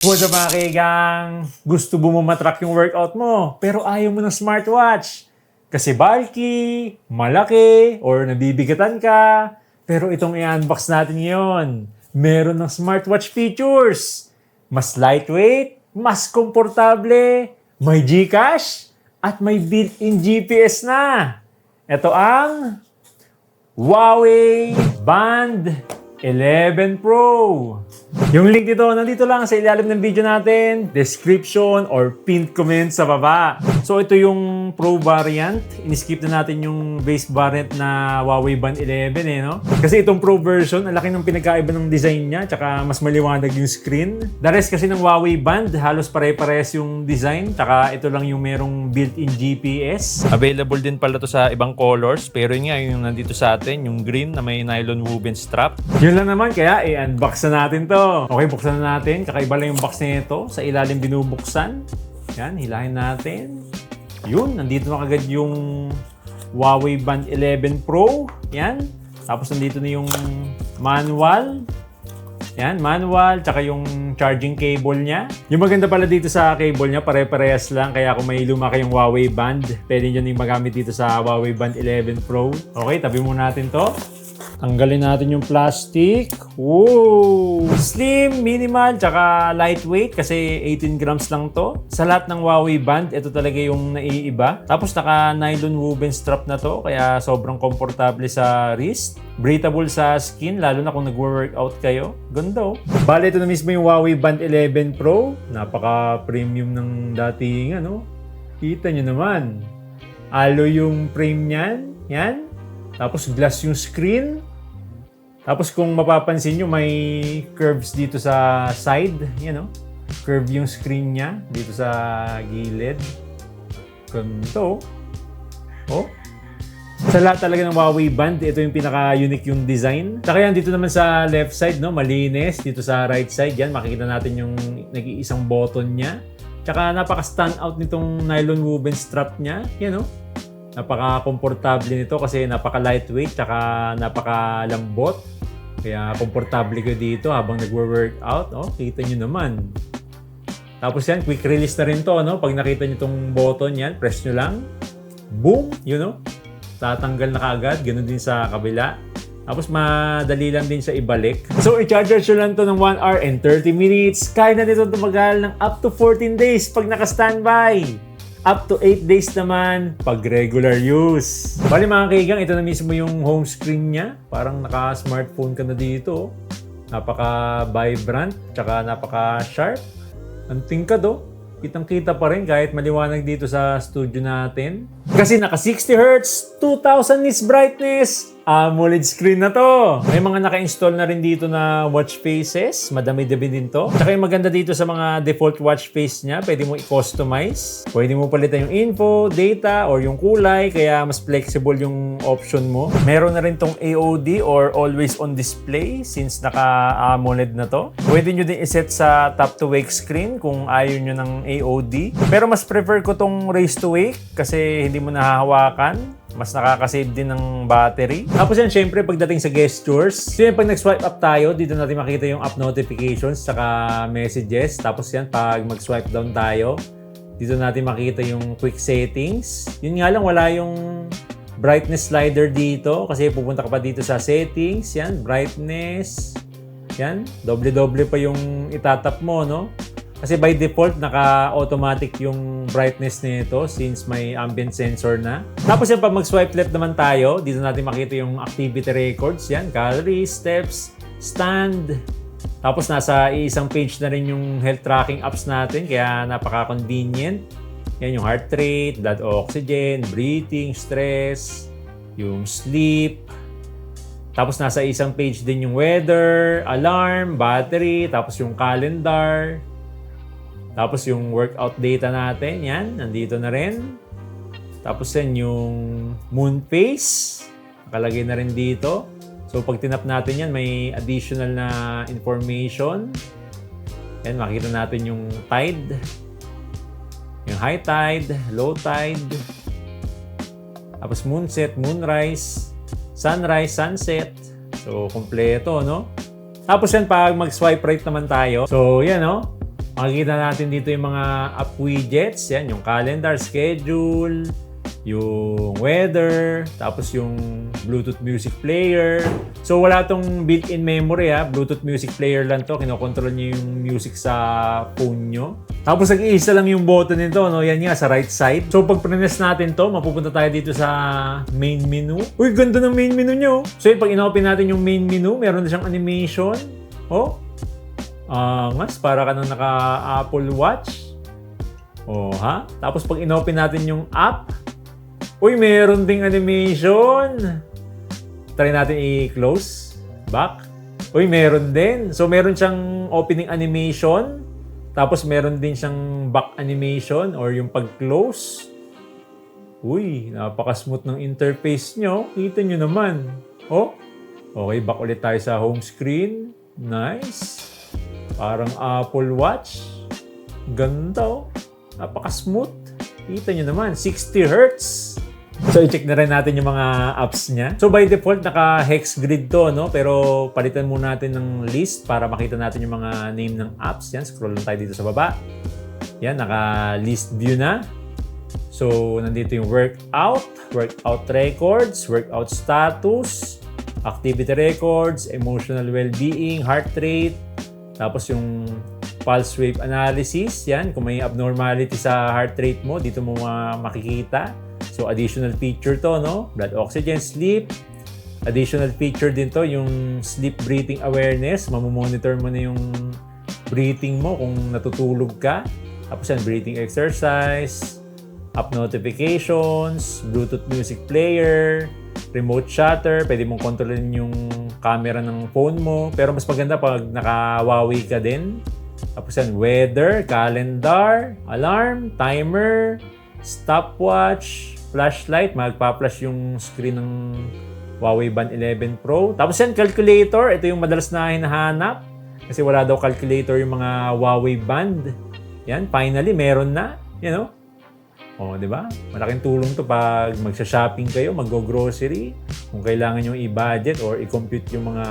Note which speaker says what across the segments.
Speaker 1: What's up mga kaigang? Gusto mo matrack yung workout mo pero ayaw mo ng smartwatch? Kasi bulky, malaki, or nabibigatan ka. Pero itong i-unbox natin ngayon, meron ng smartwatch features. Mas lightweight, mas komportable, may GCash, at may built-in GPS na. Ito ang Huawei Band 11 Pro. Yung link dito, nandito lang sa ilalim ng video natin, description or pinned comment sa baba. So ito yung Pro variant. In-skip na natin yung base variant na Huawei Band 11 no? Kasi itong Pro version, ang laki ng pinagkaiba ng design niya, tsaka mas maliwanag yung screen. The rest kasi ng Huawei Band, halos pare-parehas yung design, tsaka ito lang yung merong built-in GPS. Available din pala to sa ibang colors, pero yun nga yung nandito sa atin, yung green na may nylon woven strap. Yun lang naman, kaya i-unbox na natin to. Okay, buksan na natin. Kakaiba lang yung box nito. Sa ilalim binubuksan. Yan, hilahin natin. Yun, nandito na kagad yung Huawei Band 11 Pro. Yan. Tapos nandito na yung manual. Yan, manual. Tsaka yung charging cable niya. Yung maganda pala dito sa cable niya, pare-parehas lang. Kaya kung may luma kayong Huawei Band, pwede nyo yung magamit dito sa Huawei Band 11 Pro. Okay, tabi muna natin to. Tanggalin natin yung plastic. Woo! Slim, minimal, tsaka lightweight kasi 18 grams lang to. Sa lahat ng Huawei Band, ito talaga yung naiiba. Tapos naka-nylon woven strap na to, kaya sobrang komportable sa wrist. Breathable sa skin, lalo na kung nag-workout kayo. Ganda oh. Bale, ito na mismo yung Huawei Band 11 Pro. Napaka-premium ng dating ano. Kita nyo naman. Alloy yung frame niyan. Yan. Tapos glass yung screen. Tapos kung mapapansin nyo, may curves dito sa side. Yan o. Curve yung screen niya dito sa gilid. Ganito. Oh. Sa lahat talaga ng Huawei Band, ito yung pinaka-unique yung design. Saka yan, dito naman sa left side, no, malinis. Dito sa right side, yan, makikita natin yung nag-iisang button niya. Tsaka napaka-stand out nitong nylon woven strap niya. Yan o. Napaka-komportable nito kasi napaka-lightweight tsaka napaka-lambot. Kaya komportable ko dito habang nagwo-workout. Oh, kita nyo naman. Tapos yan, quick release na rin to. No? Pag nakita nyo itong button yan, press nyo lang. Boom! You know? Tatanggal na kaagad. Ganun din sa kabila. Tapos madali lang din siya ibalik. So, i-charge nyo lang to ng 1 hour and 30 minutes. Kaya na dito tumagal ng up to 14 days pag naka-standby. Up to 8 days naman pag regular use. Bali mga kaigang, ito na mismo yung home screen niya. Parang naka-smartphone ka na dito. Napaka-vibrant, tsaka napaka-sharp. Ang tingkad oh. Kitang-kita pa rin kahit maliwanag dito sa studio natin. Kasi naka 60Hz, 2000 nits brightness, AMOLED screen na to. May mga naka-install na rin dito na watch faces. Madami-dami din to. Tsaka yung maganda dito sa mga default watch face niya, pwede mo i-customize. Pwede mo palitan yung info, data, or yung kulay. Kaya mas flexible yung option mo. Meron na rin tong AOD or always on display since naka-AMOLED na to. Pwede nyo din iset sa tap to wake screen kung ayaw nyo ng AOD. Pero mas prefer ko tong raise to wake kasi hindi mo nahahawakan. Mas nakaka-save din ng battery. Tapos yan, syempre, pagdating sa gestures, so yan, pag nag-swipe up tayo, dito natin makita yung app notifications, saka messages. Tapos yan, pag mag-swipe down tayo, dito natin makita yung quick settings. Yun nga lang, wala yung brightness slider dito kasi pupunta ka pa dito sa settings. Yan, brightness. Yan, doble-doble pa yung itatap mo, no? Kasi by default, naka-automatic yung brightness nito since may ambient sensor na. Tapos yan, pag mag-swipe left naman tayo, dito natin makita yung activity records. Yan, calories, steps, stand. Tapos nasa isang page na rin yung health tracking apps natin, kaya napaka-convenient. Yan yung heart rate, blood oxygen, breathing, stress, yung sleep. Tapos nasa isang page din yung weather, alarm, battery, tapos yung calendar. Tapos yung workout data natin, yan, nandito na rin. Tapos yan yung moon phase, nakalagay na rin dito. So pag tinap natin yan, may additional na information. Yan, makikita natin yung tide, yung high tide, low tide. Tapos moonset, moonrise, sunrise, sunset. So, kompleto, no? Tapos yan, pag mag-swipe right naman tayo. So, yan, no? Makikita natin dito yung mga app widgets. Yan, yung calendar, schedule, yung weather, tapos yung Bluetooth music player. So wala tong built-in memory Bluetooth music player lang to. Kinokontrol niyo yung music sa phone nyo. Tapos nag-iisa lang yung button nito, no? Yan nga, sa right side. So pag press natin to, mapupunta tayo dito sa main menu. Uy, ganda ng main menu nyo. So yun, pag in-open natin yung main menu, meron na siyang animation. Oh, mas para ka nang naka-Apple Watch. Oh, ha? Tapos pag in-open natin yung app, uy, meron ding animation. Try natin i-close. Back. Uy, meron din. So, meron siyang opening animation. Tapos, meron din siyang back animation or yung pag-close. Uy, napaka-smooth ng interface nyo. Kita nyo naman. Oh, okay, back ulit tayo sa home screen. Nice. Parang Apple Watch. Ganda, oh. Napaka-smooth. Kita nyo naman, 60 Hz. So, i-check na rin natin yung mga apps niya. So, by default, naka-hex grid to, no? Pero, palitan muna natin ng list para makita natin yung mga name ng apps. Yan, scroll lang tayo dito sa baba. Yan, naka-list view na. So, nandito yung workout records, workout status, activity records, emotional well-being, heart rate, tapos yung pulse wave analysis. Yan, kung may abnormality sa heart rate mo, dito mo makikita. So, additional feature to, no? Blood oxygen, sleep. Additional feature din to, yung sleep breathing awareness. Mamomonitor mo na yung breathing mo kung natutulog ka. Tapos yan, breathing exercise, app notifications, Bluetooth music player, remote shutter. Pwede mong kontrolin yung camera ng phone mo. Pero mas maganda pag naka-Huawei ka din. Tapos yan, weather, calendar, alarm, timer, stopwatch, flashlight, magpa-flash yung screen ng Huawei Band 11 Pro. Tapos yan, calculator. Ito yung madalas na hinahanap kasi wala daw calculator yung mga Huawei Band. Yan, finally, meron na. You know? O, di ba? Malaking tulong to pag magsha-shopping kayo, mag-go-grocery. Kung kailangan nyo i-budget or i-compute yung mga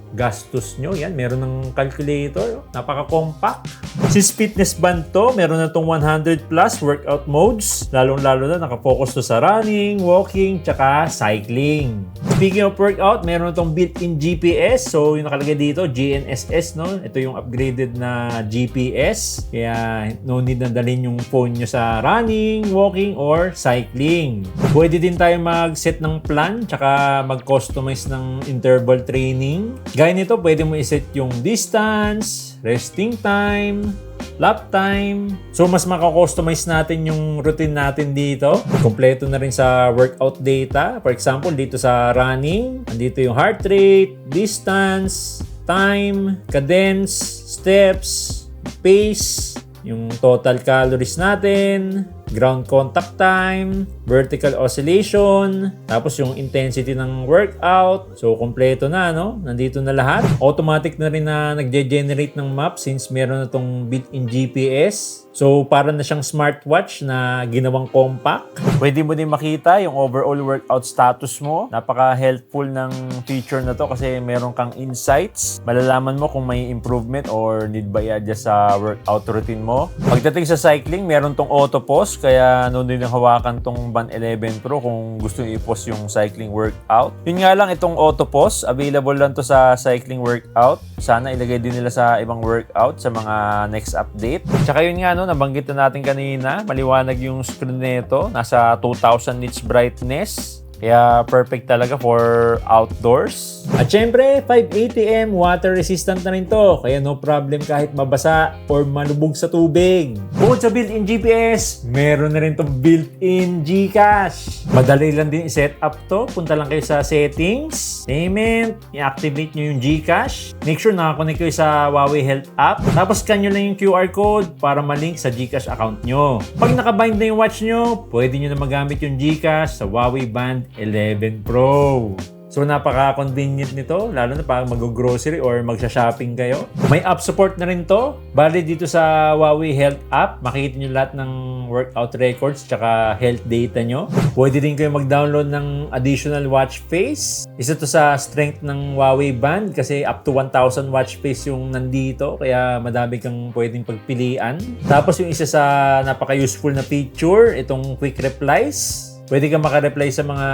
Speaker 1: gastos nyo. Yan, meron ng calculator. Napaka-compact. Since fitness band to, meron na itong 100 plus workout modes. Lalong-lalo na nakafocus to sa running, walking, tsaka cycling. Speaking of workout, meron itong built-in GPS. So, yung nakalagay dito, GNSS, no? Ito yung upgraded na GPS. Kaya, no need na dalhin yung phone nyo sa running, walking, or cycling. Pwede din tayo mag-set ng plan, tsaka mag-customize ng interval training. Gaya nito, pwede mo iset yung distance, resting time, lap time. So, mas makakustomize natin yung routine natin dito. Kompleto na rin sa workout data. For example, dito sa running, andito yung heart rate, distance, time, cadence, steps, pace, yung total calories natin, ground contact time, vertical oscillation, tapos yung intensity ng workout. So, kompleto na, no? Nandito na lahat. Automatic na rin na nagge-generate ng map since meron na itong built-in GPS. So, para na siyang smartwatch na ginawang compact. Pwede mo din makita yung overall workout status mo. Napaka-helpful ng feature na to kasi meron kang insights. Malalaman mo kung may improvement or need ba i-adjust sa workout routine mo. Pagdating sa cycling, meron tong auto pause. Kaya noon din hawakan tong Band 11 Pro kung gusto nyo i-pause yung cycling workout. Yun nga lang, itong auto pause, available lang to sa cycling workout. Sana ilagay din nila sa ibang workout sa mga next update. Tsaka yun nga, no, nabanggit na natin kanina, maliwanag yung screen nito. Nasa 2000 nits brightness. Kaya perfect talaga for outdoors. At syempre, 580mm water resistant na rin to. Kaya no problem kahit mabasa or malubog sa tubig. Bukod sa built-in GPS, meron na rin tong built-in GCash. Madali lang din i-set up to. Punta lang kayo sa settings, payment, i-activate nyo yung GCash. Make sure nakakonect kayo sa Huawei Health app. Tapos scan nyo lang yung QR code para malink sa GCash account nyo. Pag nakabind na yung watch nyo, pwede nyo na magamit yung GCash sa Huawei Band 11 Pro. So napaka-convenient nito, lalo na pag mag-grocery or magsha-shopping kayo. May app support na rin to. Bali dito sa Huawei Health app, makikita nyo lahat ng workout records tsaka health data nyo. Pwede din kayo mag-download ng additional watch face. Isa to sa strength ng Huawei Band kasi up to 1,000 watch face yung nandito, kaya madami kang pwedeng pagpilian. Tapos yung isa sa napaka-useful na feature, itong quick replies. Pwede kang maka-reply sa mga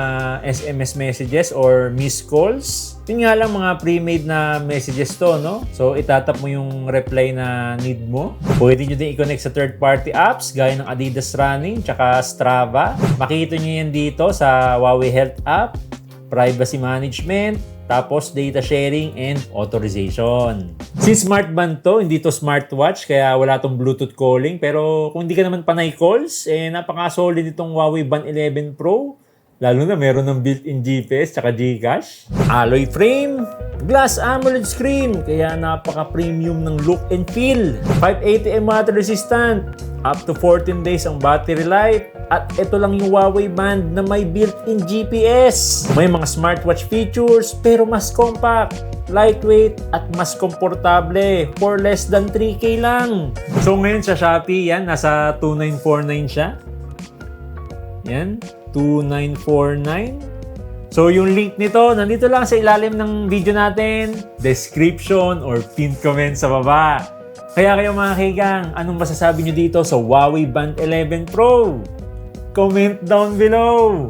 Speaker 1: SMS messages or missed calls. Yun nga lang, mga pre-made na messages to, no? So, itatap mo yung reply na need mo. Pwede nyo din i-connect sa third-party apps gaya ng Adidas Running tsaka Strava. Makikita nyo yan dito sa Huawei Health app, privacy management, tapos data sharing and authorization. Since smart band to, hindi to smartwatch, kaya wala tong Bluetooth calling. Pero kung hindi ka naman panay calls, napaka-solid itong Huawei Band 11 Pro. Lalo na meron ng built-in GPS tsaka Gcash. Alloy frame, glass AMOLED screen, kaya napaka-premium ng look and feel. 580 water resistant, up to 14 days ang battery life. At ito lang yung Huawei Band na may built-in GPS. May mga smartwatch features pero mas compact, lightweight at mas komportable for less than 3K lang. So ngayon sa Shopee, yan, nasa 2,949 siya. Yan, 2,949. So yung link nito, nandito lang sa ilalim ng video natin, description or pinned comment sa baba. Kaya kayo mga kaigang, anong masasabi nyo dito sa Huawei Band 11 Pro? Comment down below!